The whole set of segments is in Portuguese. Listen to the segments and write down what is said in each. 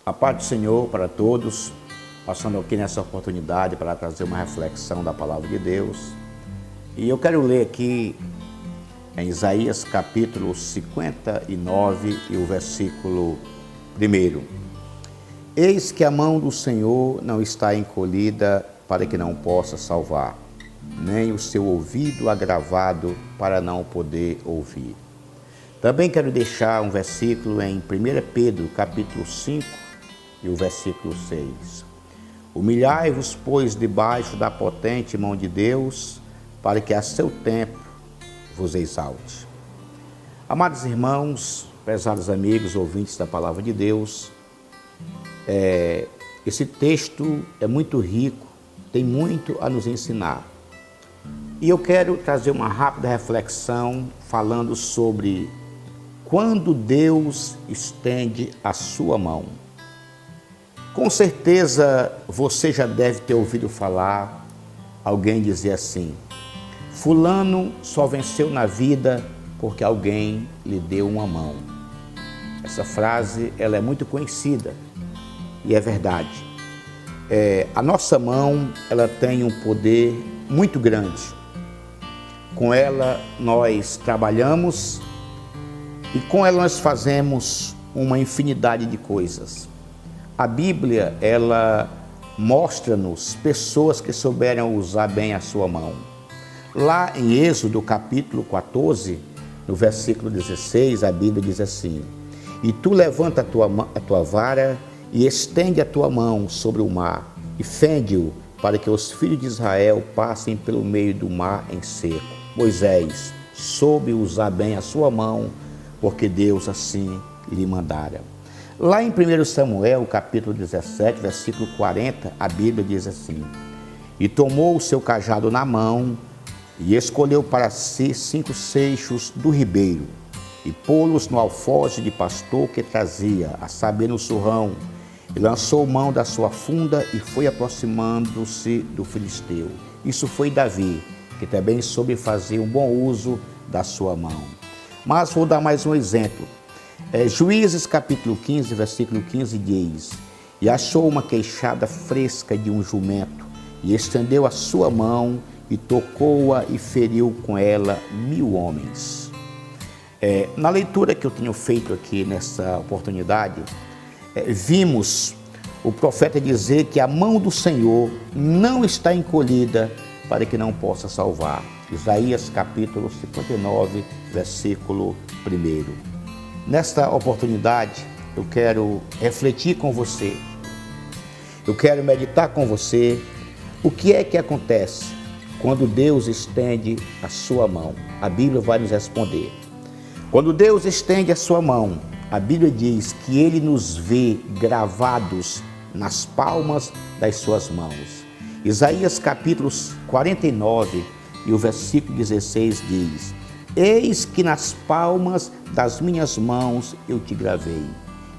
A paz do Senhor para todos, passando aqui nessa oportunidade para trazer uma reflexão da Palavra de Deus. E eu quero ler aqui em Isaías capítulo 59 e o versículo 1. Eis que a mão do Senhor não está encolhida para que não possa salvar, nem o seu ouvido agravado para não poder ouvir. Também quero deixar um versículo em 1 Pedro capítulo 5, e o versículo 6. Humilhai-vos, pois, debaixo da potente mão de Deus, para que a seu tempo vos exalte. Amados irmãos, prezados amigos, ouvintes da Palavra de Deus, esse texto é muito rico, tem muito a nos ensinar. E eu quero trazer uma rápida reflexão falando sobre quando Deus estende a sua mão. Com certeza você já deve ter ouvido falar alguém dizer assim: fulano só venceu na vida porque alguém lhe deu uma mão. Essa frase ela é muito conhecida e é verdade. A nossa mão ela tem um poder muito grande. Com ela nós trabalhamos e com ela nós fazemos uma infinidade de coisas. A Bíblia, ela mostra-nos pessoas que souberam usar bem a sua mão. Lá em Êxodo, capítulo 14, no versículo 16, a Bíblia diz assim: E tu levanta a tua vara e estende a tua mão sobre o mar, e fende-o, para que os filhos de Israel passem pelo meio do mar em seco. Moisés soube usar bem a sua mão, porque Deus assim lhe mandara. Lá em 1 Samuel, capítulo 17, versículo 40, a Bíblia diz assim: E tomou o seu cajado na mão, e escolheu para si 5 seixos do ribeiro, e pô-los no alforje de pastor que trazia, a saber, no surrão, e lançou mão da sua funda, e foi aproximando-se do filisteu. Isso foi Davi, que também soube fazer um bom uso da sua mão. Mas vou dar mais um exemplo. Juízes capítulo 15, versículo 15 diz: E achou uma queixada fresca de um jumento, e estendeu a sua mão, e tocou-a, e feriu com ela 1000 homens. Na leitura que eu tenho feito aqui nessa oportunidade, vimos o profeta dizer que a mão do Senhor não está encolhida para que não possa salvar. Isaías capítulo 59, versículo 1. Nesta oportunidade, eu quero refletir com você, eu quero meditar com você o que é que acontece quando Deus estende a sua mão. A Bíblia vai nos responder. Quando Deus estende a sua mão, a Bíblia diz que Ele nos vê gravados nas palmas das suas mãos. Isaías capítulo 49 e o versículo 16 diz: Eis que nas palmas das minhas mãos eu te gravei.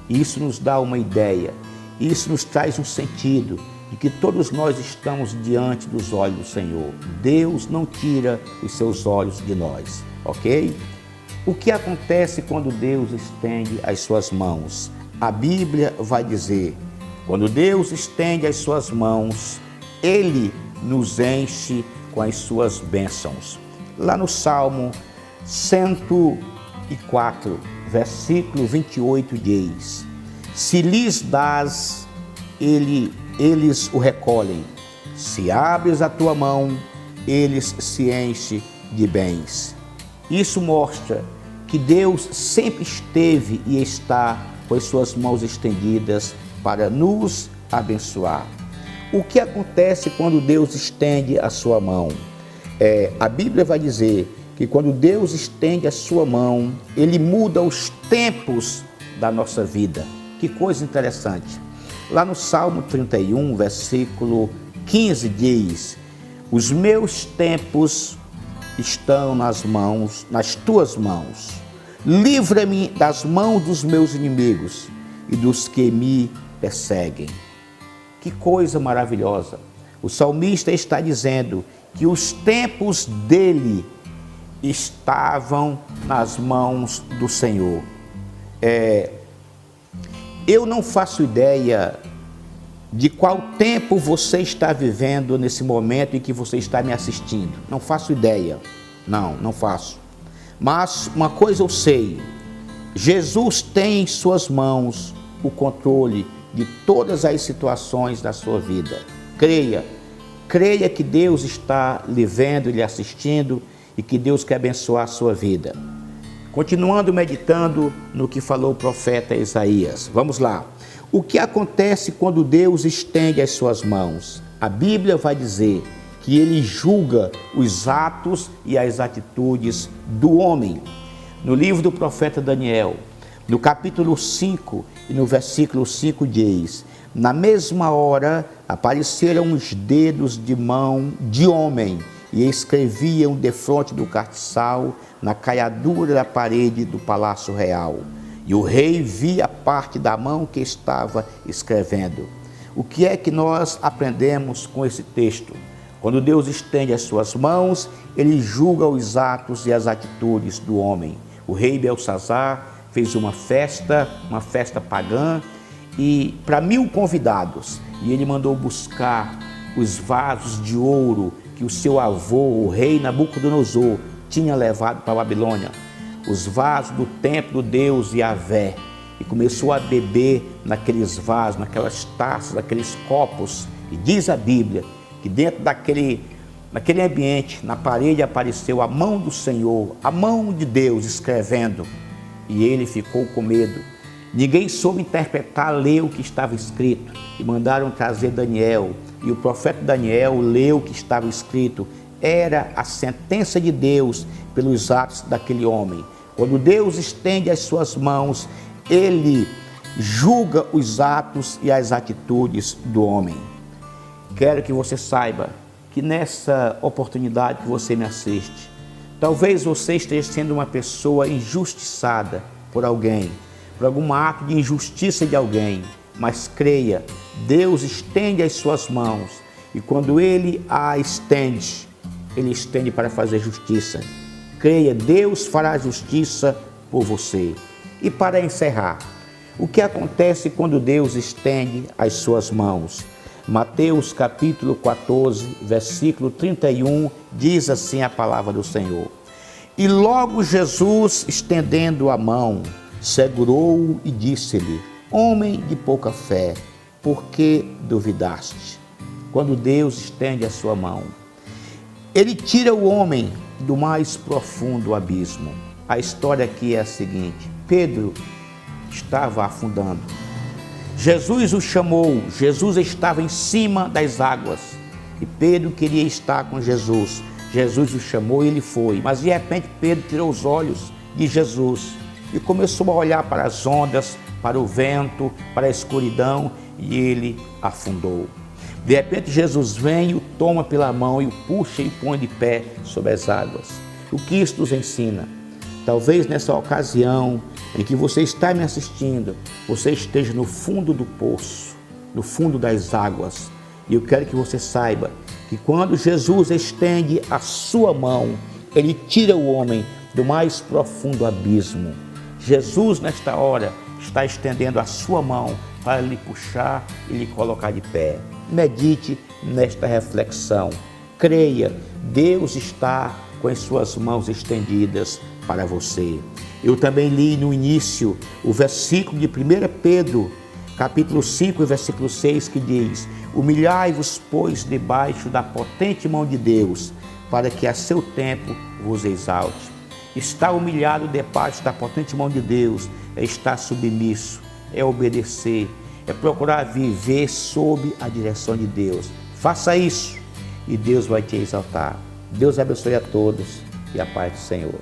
Isso nos dá uma ideia, isso nos traz um sentido de que todos nós estamos diante dos olhos do Senhor. Deus não tira os seus olhos de nós, ok? O que acontece quando Deus estende as suas mãos? A Bíblia vai dizer: quando Deus estende as suas mãos, Ele nos enche com as suas bênçãos. Lá no Salmo 104, versículo 28 diz: Se lhes dás, eles o recolhem. Se abres a tua mão, eles se enchem de bens. Isso mostra que Deus sempre esteve e está com as suas mãos estendidas para nos abençoar. O que acontece quando Deus estende a sua mão? A Bíblia vai dizer que quando Deus estende a sua mão, Ele muda os tempos da nossa vida. Que coisa interessante. Lá no Salmo 31, versículo 15 diz: Os meus tempos estão nas tuas mãos. Livra-me das mãos dos meus inimigos e dos que me perseguem. Que coisa maravilhosa. O salmista está dizendo que os tempos dele estavam nas mãos do Senhor. Eu não faço ideia de qual tempo você está vivendo nesse momento em que você está me assistindo. Não faço ideia. Não faço. Mas uma coisa eu sei: Jesus tem em suas mãos o controle de todas as situações da sua vida. Creia que Deus está lhe vendo, lhe assistindo e que Deus quer abençoar a sua vida. Continuando meditando no que falou o profeta Isaías. Vamos lá. O que acontece quando Deus estende as suas mãos? A Bíblia vai dizer que ele julga os atos e as atitudes do homem. No livro do profeta Daniel, no capítulo 5 e no versículo 5 diz: na mesma hora apareceram os dedos de mão de homem e escreviam defronte do castiçal na caiadura da parede do palácio real. E o rei via parte da mão que estava escrevendo. O que é que nós aprendemos com esse texto? Quando Deus estende as suas mãos, ele julga os atos e as atitudes do homem. O rei Belsazar fez uma festa pagã, e para 1000 convidados, e ele mandou buscar os vasos de ouro que o seu avô, o rei Nabucodonosor, tinha levado para a Babilônia. Os vasos do templo do Deus Yahvé, e começou a beber naqueles vasos, naquelas taças, naqueles copos. E diz a Bíblia que dentro naquele ambiente, na parede, apareceu a mão do Senhor, a mão de Deus escrevendo, e ele ficou com medo. Ninguém soube interpretar, ler o que estava escrito, e mandaram trazer Daniel, e o profeta Daniel leu o que estava escrito. Era a sentença de Deus pelos atos daquele homem. Quando Deus estende as suas mãos, ele julga os atos e as atitudes do homem. Quero que você saiba que nessa oportunidade que você me assiste, talvez você esteja sendo uma pessoa injustiçada por alguém, por algum ato de injustiça de alguém, mas creia, Deus estende as suas mãos, e quando ele a estende, ele estende para fazer justiça. Creia, Deus fará justiça por você. E para encerrar, o que acontece quando Deus estende as suas mãos? Mateus capítulo 14, versículo 31, diz assim a palavra do Senhor: e logo Jesus, estendendo a mão, segurou-o e disse-lhe: homem de pouca fé, por que duvidaste? Quando Deus estende a sua mão, ele tira o homem do mais profundo abismo. A história aqui é a seguinte: Pedro estava afundando. Jesus o chamou, Jesus estava em cima das águas e Pedro queria estar com Jesus. Jesus o chamou e ele foi, mas de repente Pedro tirou os olhos de Jesus e começou a olhar para as ondas, para o vento, para a escuridão, e ele afundou. De repente Jesus vem e o toma pela mão e o puxa e o põe de pé sobre as águas. O que isso nos ensina? Talvez nessa ocasião em que você está me assistindo, você esteja no fundo do poço, no fundo das águas. E eu quero que você saiba que quando Jesus estende a sua mão, ele tira o homem do mais profundo abismo. Jesus, nesta hora, está estendendo a sua mão para lhe puxar e lhe colocar de pé. Medite nesta reflexão. Creia, Deus está com as suas mãos estendidas para você. Eu também li no início o versículo de 1 Pedro, capítulo 5, versículo 6, que diz: humilhai-vos, pois, debaixo da potente mão de Deus, para que a seu tempo vos exalte. Estar humilhado debaixo da potente mão de Deus é estar submisso, é obedecer, é procurar viver sob a direção de Deus. Faça isso e Deus vai te exaltar. Deus abençoe a todos e a paz do Senhor.